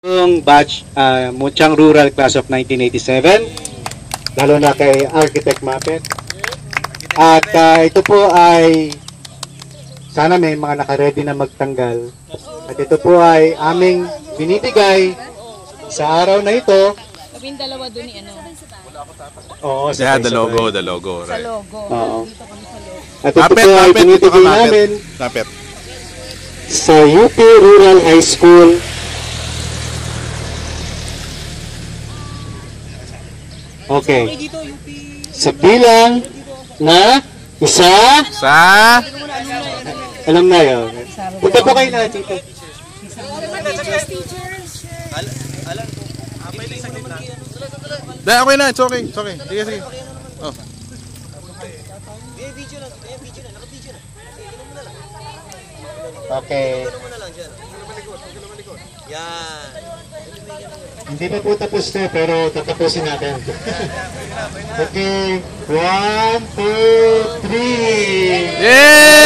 Yung batch Muchang Rural Class of 1987, lalo na kay Architect Mapet. At ito po ay sana may mga nakaredy na magtanggal. At ito po ay aming binibigay sa araw na ito. Kaming dalawa doon ni ano. Oo, Yeah, the logo, Sa right. logo. Oo. Dito kami sa logo. At ito po ay binibigay namin Mapet. sa UP Rural High School. Okay. Sa bilang na isa, Sa alam na yun. Punta po kayo na dito. okay na, it's okay. It's okay. Sige, sige. Oh. Okay. Hindi pa po tapos na pero tatapusin natin. Okay. 1, 2, 3. Yay!